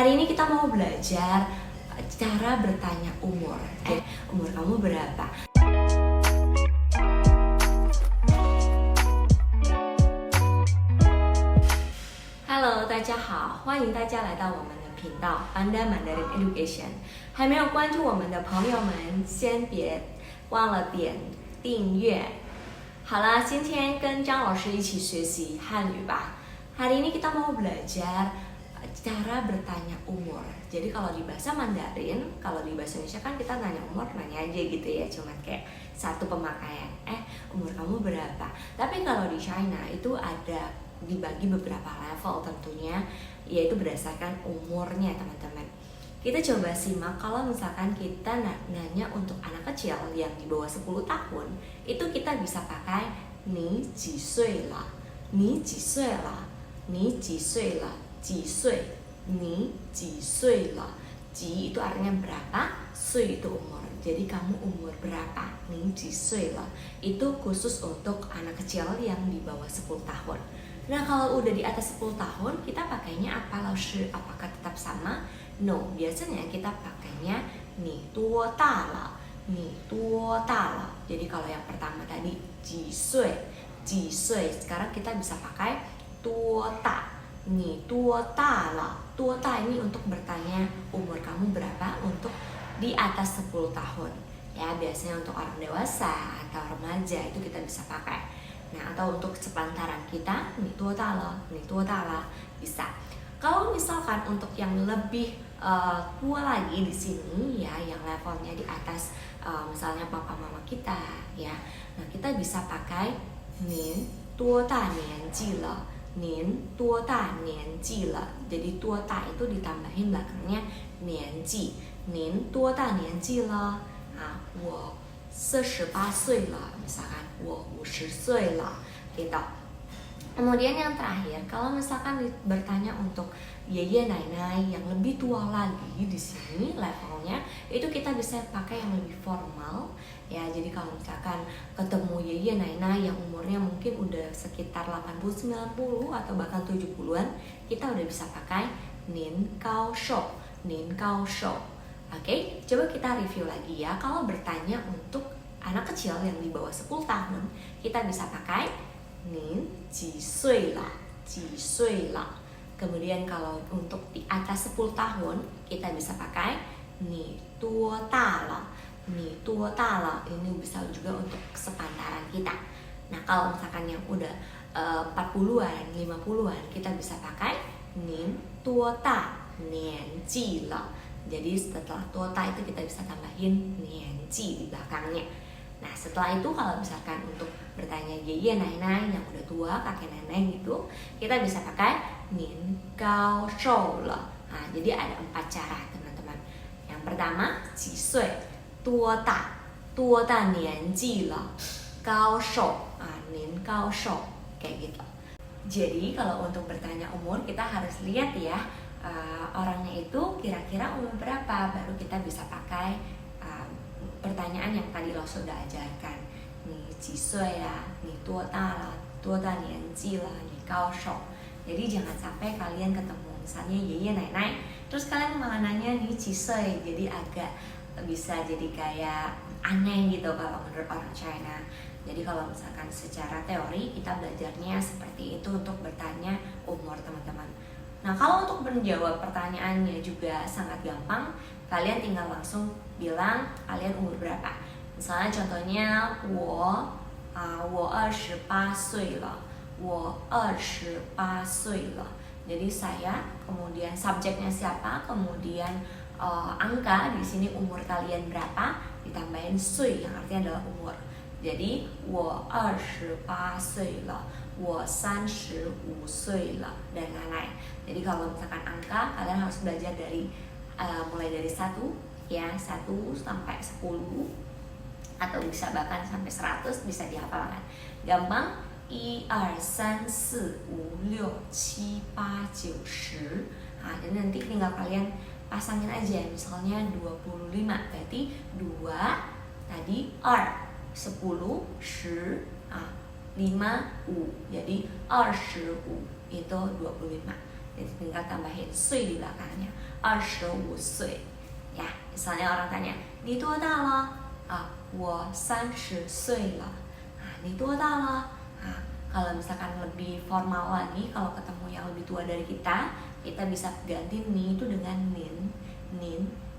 Hari ini kita mau belajar cara bertanya umur. Umur kamu berapa? Hello， 大家好，欢迎大家来到我们的频道 Panda Mandarin Education。还没有关注我们的朋友们，先别忘了点订阅。好啦，今天跟张老师一起学习汉语吧。Hari ini kita mau belajar cara bertanya umur. Jadi kalau di bahasa Mandarin, kalau di bahasa Indonesia kan kita nanya umur, nanya aja gitu ya, cuma kayak satu pemakaian. Umur kamu berapa? Tapi kalau di China itu ada dibagi beberapa level tentunya, yaitu berdasarkan umurnya teman-teman. Kita coba simak kalau misalkan kita nanya untuk anak kecil yang di bawah 10 tahun, itu kita bisa pakai ni ji sui la, ni ji sui la, ni ji sui la, ji sui, ni ji sui la. Ji itu artinya berapa, sui itu umur. Jadi kamu umur berapa? Ni ji sui la. Itu khusus untuk anak kecil yang di bawah 10 tahun. Nah, kalau udah di atas 10 tahun, kita pakainya apa, Laoshi? Apakah tetap sama? No, biasanya kita pakainya ni tuo da la, ni tuo da la. Jadi kalau yang pertama tadi ji sui, sekarang kita bisa pakai tuo da, ni tuo da la. Tuo da ini untuk bertanya umur kamu berapa untuk di atas 10 tahun. Ya, biasanya untuk orang dewasa atau remaja itu kita bisa pakai. Nah, atau untuk sepantaran kita, ni tuo da la, bisa. Kalau misalkan untuk yang lebih tua lagi di sini ya, yang levelnya di atas misalnya papa mama kita ya, nah kita bisa pakai nin tuo da nian ji le, nin tuo da nian ji le. Jadi tuo da itu ditambahin belakangnya nian ji, nin tuo da nian ji le. Wo 48岁了, misalkan wo 50岁了gitu. Kemudian yang terakhir, kalau misalkan bertanya untuk yeye nainai yang lebih tua lagi di sini levelnya, itu kita bisa pakai yang lebih formal ya. Jadi kalau misalkan ketemu yeye nainai yang umurnya mungkin udah sekitar 80, 90 atau bahkan 70-an, kita udah bisa pakai nin cao shou, nin cao shou. Oke, coba kita review lagi ya. Kalau bertanya untuk anak kecil yang di bawah 10 tahun, kita bisa pakai nin ji sui la, ji sui la. Kemudian kalau untuk di atas 10 tahun, kita bisa pakai ni tuo da la, ni tuo da la. Ini bisa juga untuk sepantaran kita. Nah, kalau misalkan yang udah 40-an, 50-an, kita bisa pakai nin tuo da nian ji la. Jadi setelah tuo da itu kita bisa tambahin nian ji di belakangnya. Nah, setelah itu kalau misalkan untuk bertanya yeye nainai yang udah tua, kakek nenek gitu, kita bisa pakai nin cao shou le. Nah, jadi ada 4 cara teman-teman. Yang pertama, ji sui, tuo da nian ji le, cao shou, nin cao shou, kayak gitu. Jadi kalau untuk bertanya umur, kita harus lihat ya, orangnya itu kira-kira umur berapa, baru kita bisa pakai pertanyaan yang tadi lo sudah ajarkan. Ni ji sui ya, ni tuo da nian ji la, ni cao shou. Jadi jangan sampai kalian ketemu misalnya yeye nainai, terus kalian malah nanya ni ji sui, jadi agak bisa jadi kayak aneh gitu kalau menurut orang China. Jadi kalau misalkan secara teori kita belajarnya seperti itu untuk bertanya umur teman-teman. Nah, kalau untuk menjawab pertanyaannya juga sangat gampang. Kalian tinggal langsung bilang kalian umur berapa. Misalnya contohnya wo 28岁了, wo 28岁了. Jadi saya, kemudian subjeknya siapa, kemudian angka di sini umur kalian berapa, ditambahin sui yang artinya adalah umur. Jadi wo 28岁了, wo 35岁了, dan lain-lain. Jadi kalau misalkan angka, kalian harus belajar dari mulai dari 1 ya, 1 sampai 10 atau bisa bahkan sampai 100 bisa dihafalkan. Gampang. 1 2 3 4 5 6 7 8 9 10. Nah, dan nanti tinggal kalian pasangin aja, misalnya 25 berarti 2 tadi 2 10 10 5 u, jadi 25 itu 25. Jadi tinggal tambahin sui di belakangnya. 25岁 ya. Misalnya orang tanya, 你多大了? "我30岁了." "你多大了?" Kalau misalkan lebih formal lagi, kalau ketemu yang lebih tua dari kita bisa ganti ni itu dengan nin.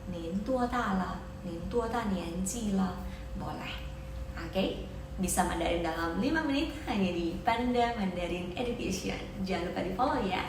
Nin 多大了? Nin 多大年纪了? Boleh. Oke? Bisa Mandarin dalam 5 menit hanya di Panda Mandarin Education. Jangan lupa di follow ya.